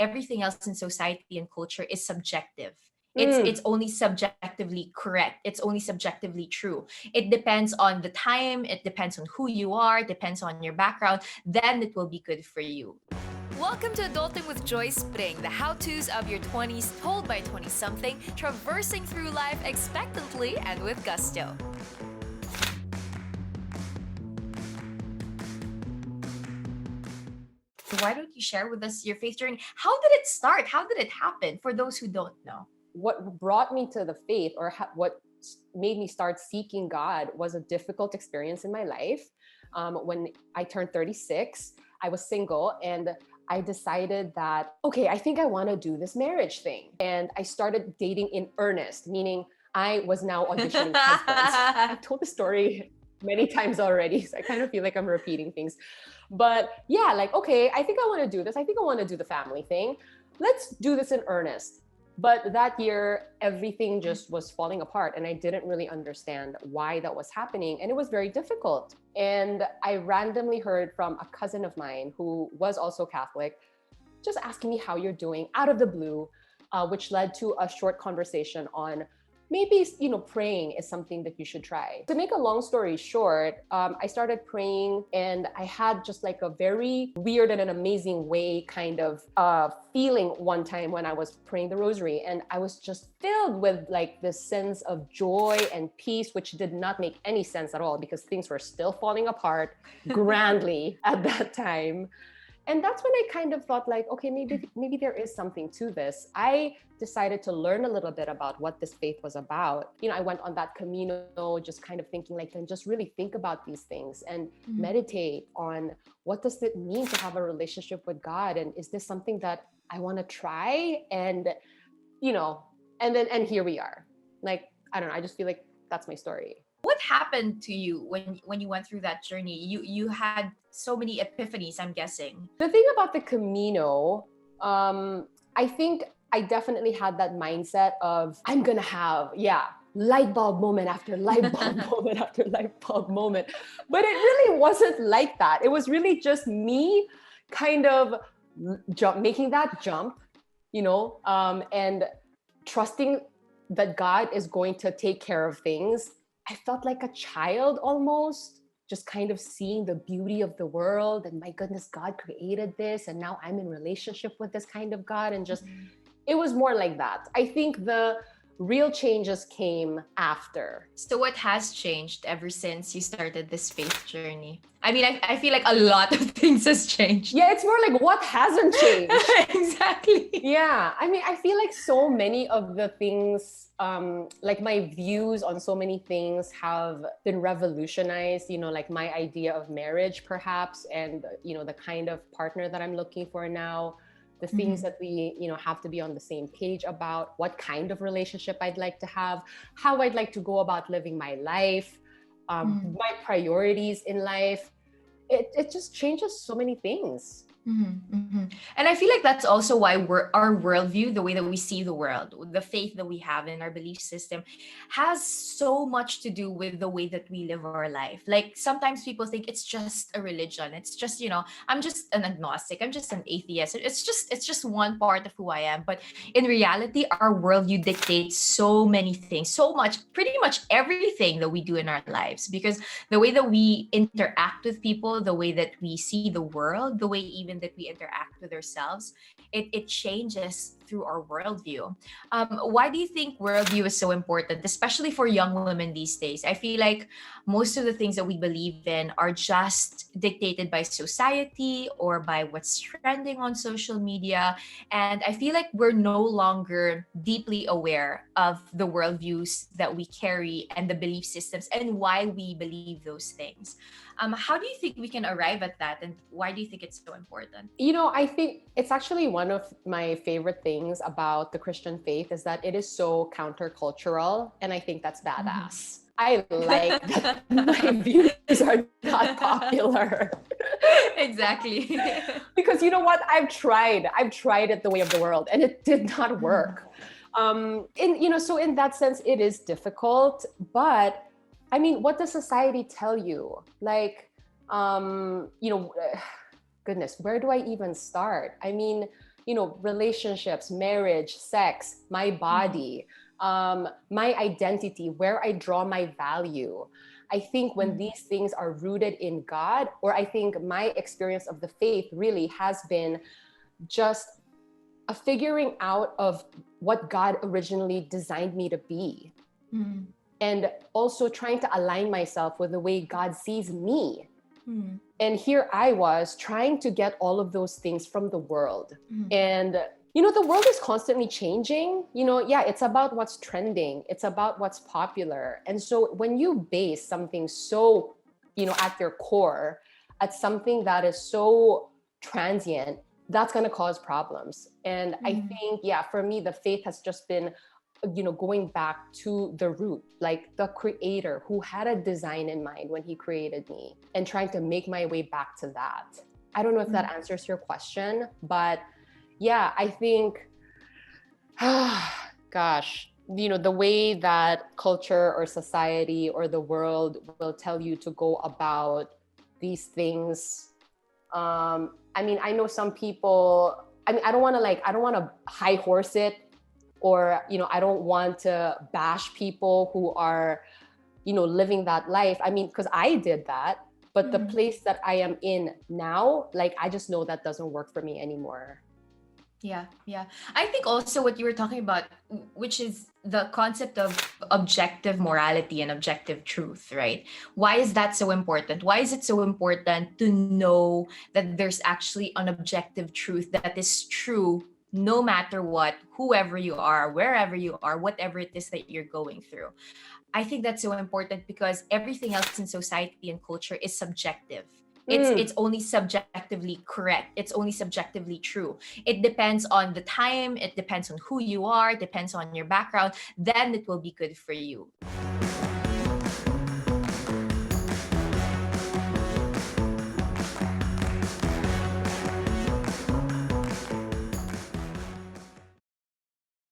everything else in society and culture is subjective. Mm. It's only subjectively correct. It's only subjectively true. It depends on the time, it depends on who you are, depends on your background, then it will be good for you. Welcome to Adulting with Joyce Pring, the how-tos of your 20s told by 20-something, traversing through life expectantly and with gusto. Why don't you share with us your faith journey? How did it start? How did it happen for those who don't know? What brought me to the faith, or what made me start seeking God, was a difficult experience in my life. When I turned 36, I was single, and I decided that, okay, I think I want to do this marriage thing. And I started dating in earnest, meaning I was now auditioning husbands. I've told the story many times already, so I kind of feel like I'm repeating things. But yeah, like, okay, I think I want to do this. I think I want to do the family thing. Let's do this in earnest. But that year, everything just was falling apart, and I didn't really understand why that was happening. And it was very difficult. And I randomly heard from a cousin of mine who was also Catholic, just asking me how you're doing out of the blue, which led to a short conversation on maybe, praying is something that you should try. To make a long story short, I started praying, and I had just like a very weird and an amazing way kind of feeling one time when I was praying the rosary. And I was just filled with like this sense of joy and peace, which did not make any sense at all because things were still falling apart grandly at that time. And that's when I kind of thought like, okay, maybe there is something to this. I decided to learn a little bit about what this faith was about. I went on that Camino, just kind of thinking like, then just really think about these things and meditate on what does it mean to have a relationship with God? And is this something that I want to try? And, and here we are. Like, I don't know, I just feel like that's my story. What happened to you when you went through that journey? You had so many epiphanies, I'm guessing. The thing about the Camino, I think I definitely had that mindset of I'm gonna have, light bulb moment after light bulb moment after light bulb moment. But it really wasn't like that. It was really just me kind of making that jump, and trusting that God is going to take care of things. I felt like a child almost, just kind of seeing the beauty of the world and my goodness, God created this and now I'm in relationship with this kind of God, and just, it was more like that. I think the real changes came after. So what has changed ever since you started this faith journey? I mean, I feel like a lot of things has changed. Yeah, it's more like what hasn't changed. Exactly. Yeah, I mean, I feel like so many of the things, like my views on so many things have been revolutionized, like my idea of marriage perhaps, and, the kind of partner that I'm looking for now, the things that we, have to be on the same page about, what kind of relationship I'd like to have, how I'd like to go about living my life, my priorities in life. It just changes so many things. And I feel like that's also why our worldview, the way that we see the world, the faith that we have in our belief system, has so much to do with the way that we live our life. Like sometimes people think it's just a religion. It's just, I'm just an agnostic. I'm just an atheist. It's just one part of who I am. But in reality, our worldview dictates so many things, so much, pretty much everything that we do in our lives. Because the way that we interact with people, the way that we see the world, the way even that we interact with ourselves, it changes through our worldview. Why do you think worldview is so important, especially for young women these days? I feel like most of the things that we believe in are just dictated by society or by what's trending on social media. And I feel like we're no longer deeply aware of the worldviews that we carry and the belief systems and why we believe those things. How do you think we can arrive at that, and why do you think it's so important? I think it's actually one of my favorite things about the Christian faith is that it is so countercultural, and I think that's badass. I like that my views are not popular. Exactly. Because you know what? I've tried it the way of the world, and it did not work. So in that sense, it is difficult, but I mean, what does society tell you? Like, goodness, where do I even start? I mean, relationships, marriage, sex, my body, my identity, where I draw my value. I think when these things are rooted in God, or I think my experience of the faith really has been just a figuring out of what God originally designed me to be. And also trying to align myself with the way God sees me. And here I was trying to get all of those things from the world. And the world is constantly changing. It's about what's trending. It's about what's popular. And so when you base something so, at their core, at something that is so transient, that's going to cause problems. And I think, for me, the faith has just been, going back to the root, like the creator who had a design in mind when he created me, and trying to make my way back to that. I don't know if that answers your question, but I think, gosh, the way that culture or society or the world will tell you to go about these things. I know some people, I don't want to high horse it, or, I don't want to bash people who are, living that life. Because I did that, but the place that I am in now, like, I just know that doesn't work for me anymore. Yeah. I think also what you were talking about, which is the concept of objective morality and objective truth, right? Why is that so important? Why is it so important to know that there's actually an objective truth that is true no matter what, whoever you are, wherever you are, whatever it is that you're going through? I think that's so important because everything else in society and culture is subjective. It's only subjectively correct. It's only subjectively true. It depends on the time, it depends on who you are, it depends on your background, then it will be good for you.